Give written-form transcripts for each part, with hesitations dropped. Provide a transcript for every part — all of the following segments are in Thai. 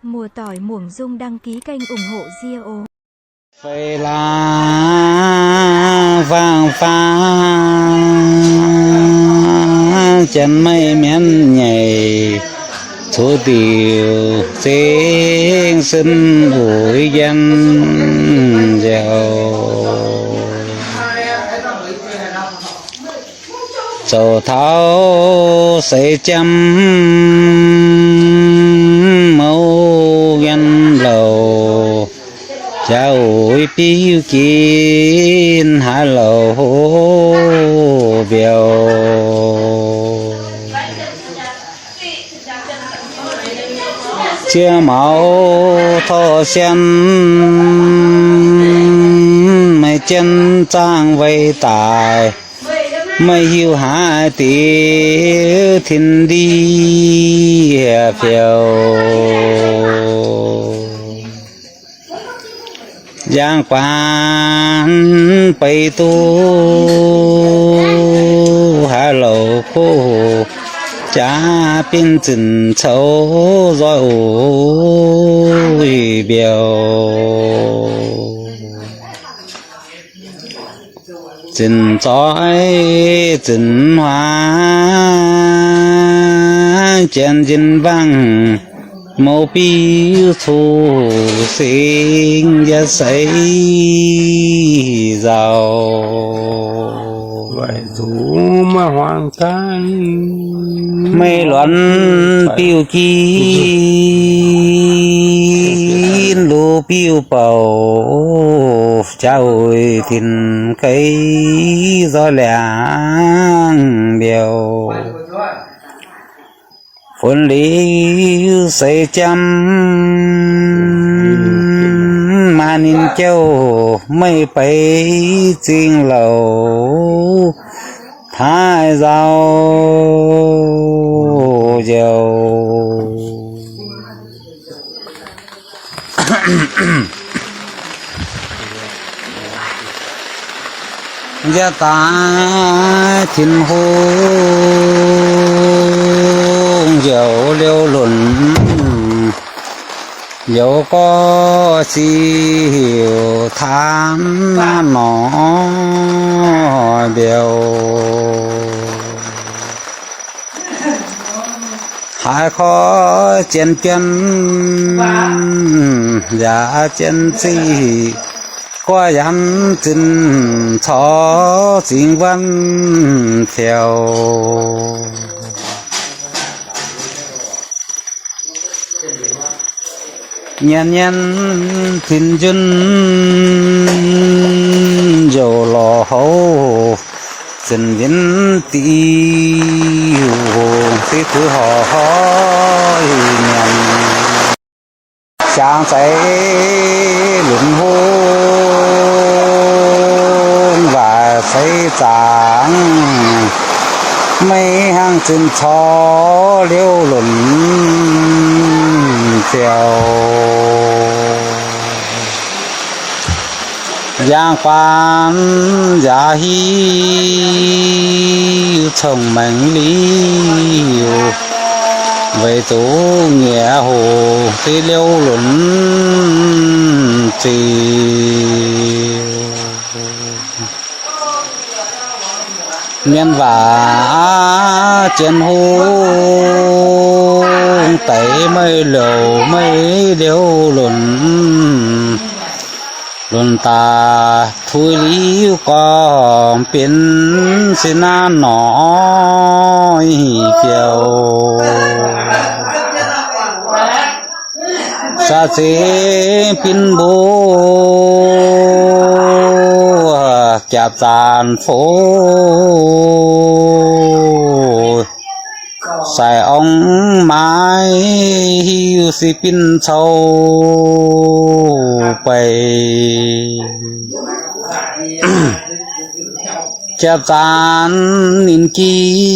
Mùa tỏi muỗng dung đăng ký kênh ủng hộ Rio. Phê la vang phá chân mây miên nhảy thủ tiểu sinh sinh ủi dân giàu dầu tháo xây chăm mâu dân lầu cháu ơi piu kín hạ lầu biểu chưa máu thọ sen mày chân trang vây tài mày hiu hạ tí thiên đi phiêu giang quan bay tu hạ lầu khô cha biên chân châu rồi ôi biểu chân trói chân hoa chân chân vang màu biêu thu sinh ra xây giàu vậy thủ mà hoàng can mây loạn biêu kín lù biêu bầu cháu ơi thìn cây gió làng biểu phun lý xây chăm mà nín châu mây bay chinh lầu thái giàu dầu gia ta thiên hương dầu liêu luận dầu có chi hiểu tham nó đều hai khó chân chân giả chân chi qua dám chân thó chính văn theo nhân nhân thiên dân dầu lò hấu chân viên tiêu thế thứ họ hỏi nhân sáng say luận hôn và say tráng mấy hàng chân chó liêu luận theo giang quan giả hi chồng mảnh lý về tố nghĩa hồ thì liêu luận thì nhân và trên hôn tẩy mây lầu mây liêu luận luận ta thui lý còn biến xin an nói kiều sa chế pin bố chạp tàn phố xài ông mái hiu si pin sâu bầy chạp tàn nín kín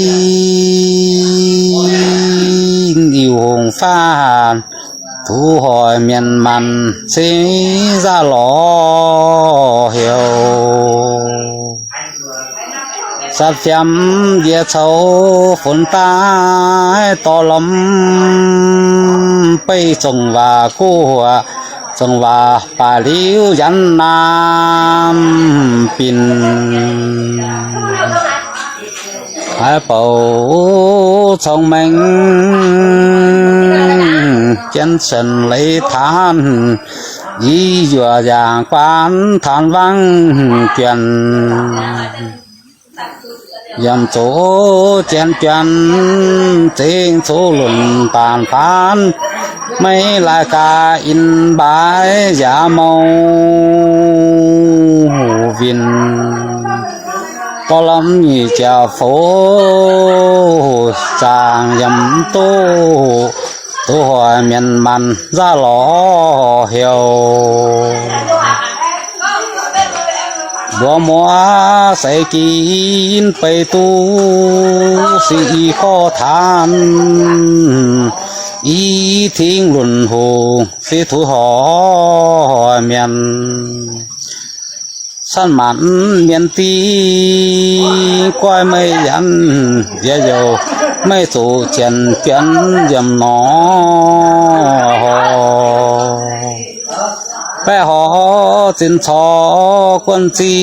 yêu hồng phan thu hỏi miền mặn sinh ra lò hiểu สัตยำเยเฉาฝนตายต่อลมไปส่งว่ากู้ส่งว่าป่าลิวยันน้ำปินหายเป่าช่องแมงเจนเส้นไหลทานยีหยัวอย่างปานทานวังเกียนยำโจเจนเกียนเจิงโซลุนปานปานไม่ลายกาอินบายยาเมาวินตอลำนี่จะโฟจางยำโตตัวหอยเมียนมันจะหล่อเหี่ยวบัวมัวใส่กินไปตู้สีข้อทานอีทิ้งหลุ่นหูสีถูหอยเมียนสันมันเมียนตีก้อยไม่ยันเยอะโยไม่สู่เจียนเปลี่ยนยำหนอแป้หอจินชอกวนจี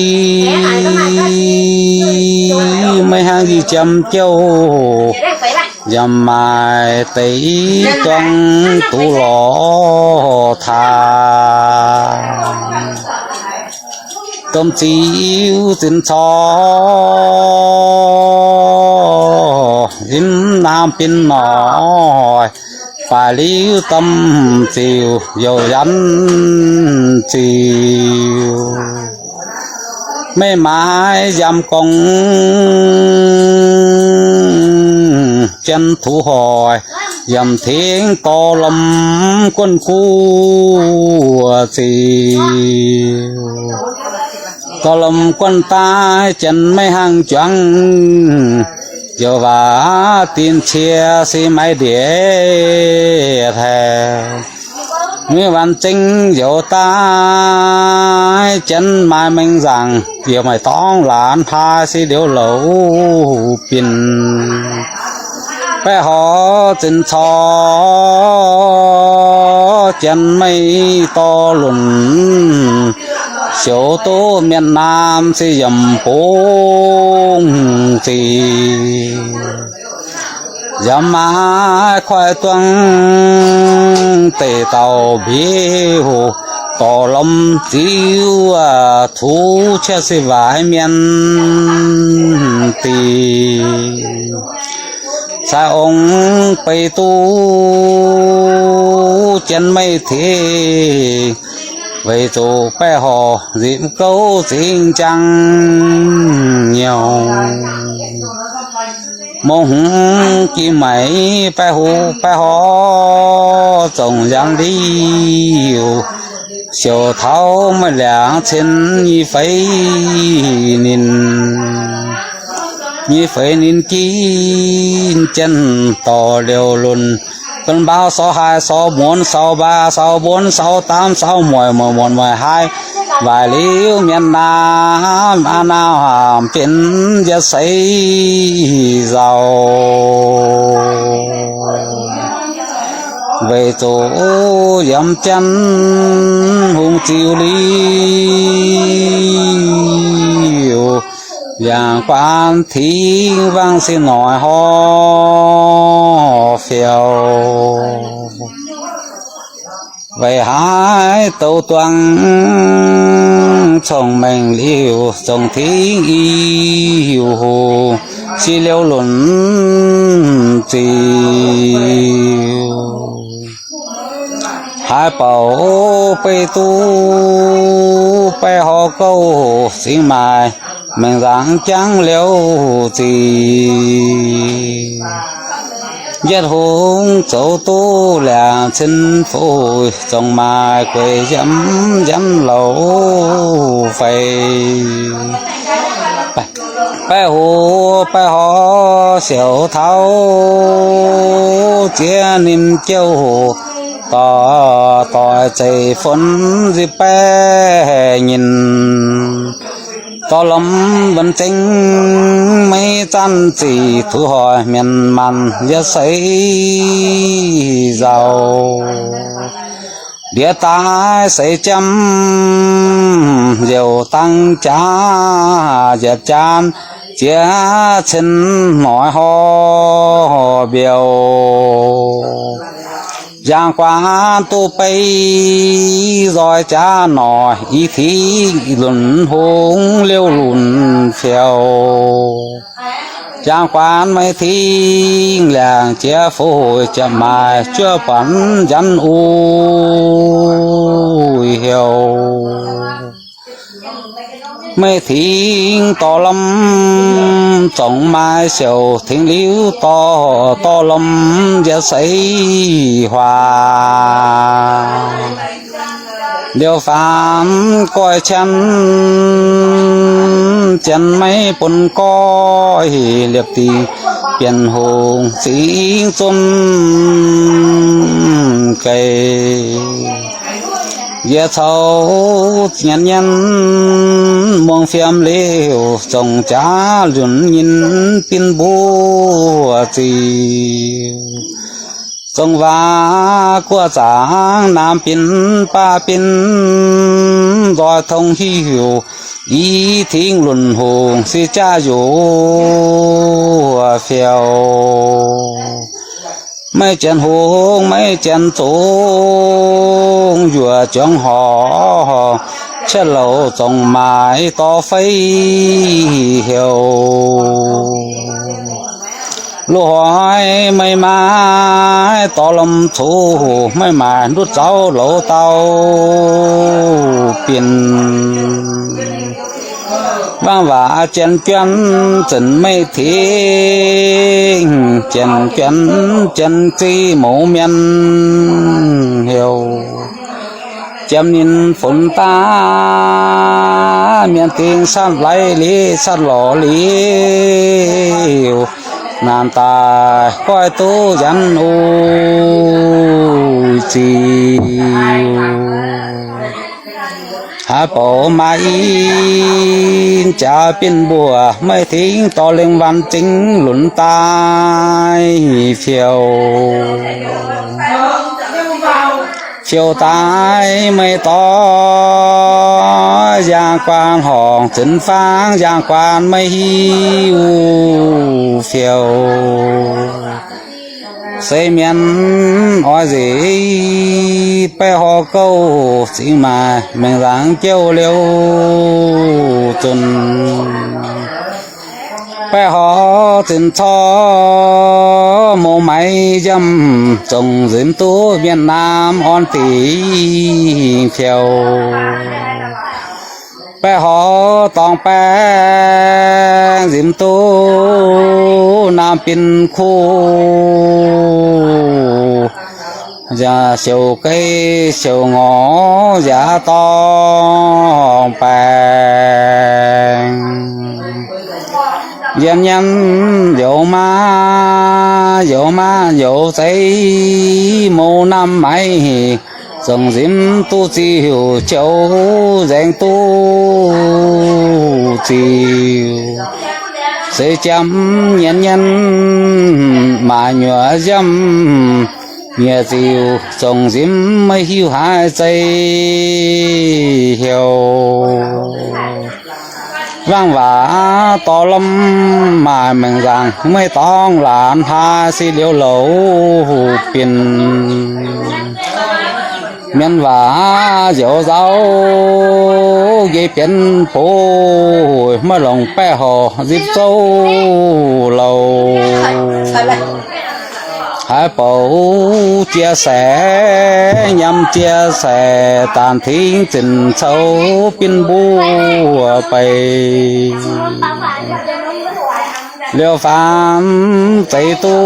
ไม่ห่างที่จำเจ้ายำมาตีจังตุหลอทาต้มจิ๋วจินชอยิ้มน้ำเป็นหน่อยป่าลิ้วต้มจิ๋วโยยันจิ๋วไม่หมายยำกงจันถูหอยยำเทียงตอลมก้นกูจิ๋วตอลมก้นตายจันไม่ห่างจังเจ้าว่าตีนเชียสิไม่เดียแทเมื่อวันจริงเจ้าตายจันไม่เม่งrằngเดี๋ยวไม่ต้องหลานพาสิเดี๋ยวเหลาปิ่นแป้หอจินชอจันไม่ต่อหลุนเสียวโตเมียนน้ำสิยำโป่งสิยำมาควายตวงเตะเต่าเบี้ยวต่อลมจิ๋วทูเชื่อสิวายเมียนตีสาองไปตู้จันไม่เทvậy tổ bé họ dìm câu chính trăng nhiều mong chi mấy bé họ trồng giang đi chiều tháo mà lẻ trên như phải nín kín chân to liều luôn cơn bão số 2, số 4, số 3, số 4, số 8, số 10, 11, 12 vài liễu miền Nam an nào hàm phiến giật xây giàu về chỗ dầm chân hùng chiều liêuอย่างปานทิ้งวางสิหน่อยหอเฟียวไว้หายเต่าตวงช่องแมงเลี้ยวส่งทิ้งอีอยู่หูสิเลี้ยวหล่นจิ๋วหายเป่าไปตู้ไปหอเก้าสิหมายmình rằng chẳng liêu gì giết hùng châu tu là chân phố trong mai quê dám lâu phải bài hồ xẻo tháo chia niềm châu tỏ chạy phấn dịp bé nhìn ตอลมบันเจงไม่จันจีทุหอยเมียนมันยะใสเจ้าเดี๋ยวตายใส่จำเดี๋ยวตั้งจ้าจะจานเจ้าเช่นหน่อยหอเบียวอย่างกว่าตัวไปรอยจ้าหน่อยอีทีหลุนหงเลี้ยวหลุนเฟียวอย่างกว่าไม่ทิ้งแหลงเจ้าโฟจะมาเชื่อปันยันอูเหี่ยวไม่ทิ้งต่อลำส่งมาเสียวทิ้งลิ้วต่อลำจะใส่หวาเดี๋ยวฟามก้อยฉันจันไม่ปนก้อยเรียบตีเปลี่ยนหงสีส้มไก่เยาเท่ายันมองเฟียมเลี้ยวจงจ้าหยุนยินปินบัวจีจงว่ากัวจางน้ำปินป้าปินรอยทงหิวอีทิ้งหลุนหงสิจ้าอยู่เฟียวไม่เจนหงไม่เจนสูงอยู่จังหอเช่นเราจงหมายต่อไฟเหี่ยวลูกหอยไม่มาต่อลำถูไม่มาดุดเจ้าเหลาเตาเปลี่ยนว่างว่าเจนเกวนจนไม่ทิ้งเจนเกวนเจนจีหมูเมียนเหี่ยวเจมนินฝนตาเมียนติงสั้นไหลลีสั้นหล่อลีน้ำตาก้อยตู้ยันอูจีหาเป่ามาอินจะเป็นบัวไม่ทิ้งต่อเล็งวันจริงหลุนตายเฟียวตายไม่ต่ออย่างกวานห้องถึงฟางอย่างกวานไม่หิวเฟียวเสเมียนอ้อยสิไปหอเก้าสิมาแมงหลังเจ้าเลี้ยวจนไปหอถึงท่อโมไม้ยำจงสิมตัวเวียนน้ำอ่อนตีเขียวไปหอตองแป้งสิมตัวน้ำปินคู่จะเสียวไก่เสียวงอจะตองแป้งยันโยมาโยใจโมน้ำไม้ส่งสิมตู้จิวเจ้าแจงตู้จิวเสียจำยันมาหยัวจำเมียจิวส่งสิมไม่หิวหายใจเหี่ยวร่างว่าต่อลำมาเมืองรังไม่ต้องหลานพาสิเลี้ยวเหลาเปลี่ยนเมียนว่าเจ้าเจ้าเยี่ยเป็นผู้มาลงแป้ห่อจิบเจ้าเหลาหายเป่าเจียแสยำเจียแสตานทิ้งจินเช้าปินบัวไปเลี้ยวฟามใจตู้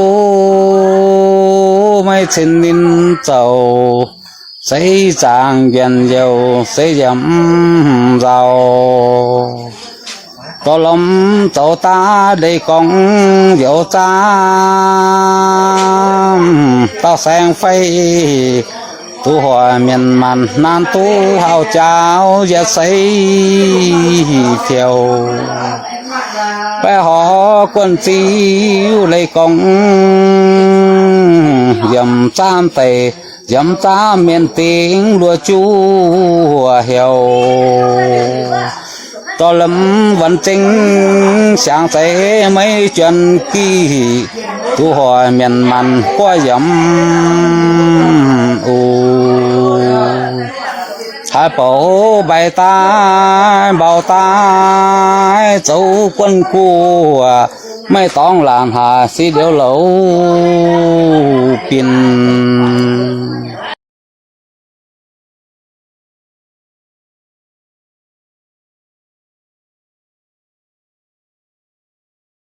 ไม่ชินนินเจ้าใส่จางเย็นเยียวใส่ยำเราตอลมเจ้าตาได้กองเดี๋ยวจ้าตาแสงไฟ tu hỏi miền màn nan tu hào cháo ya say theo bé họ quân chiu lấy công dầm chan tề dầm cha miền tiếng lúa chu hiểu to lắm vẫn chính sáng thế mấy chuyện kỳ tu hỏi miền màn qua dầm hai bộ bài tai bào tai châu quân của mấy tông làng hà xí điếu lẩu pin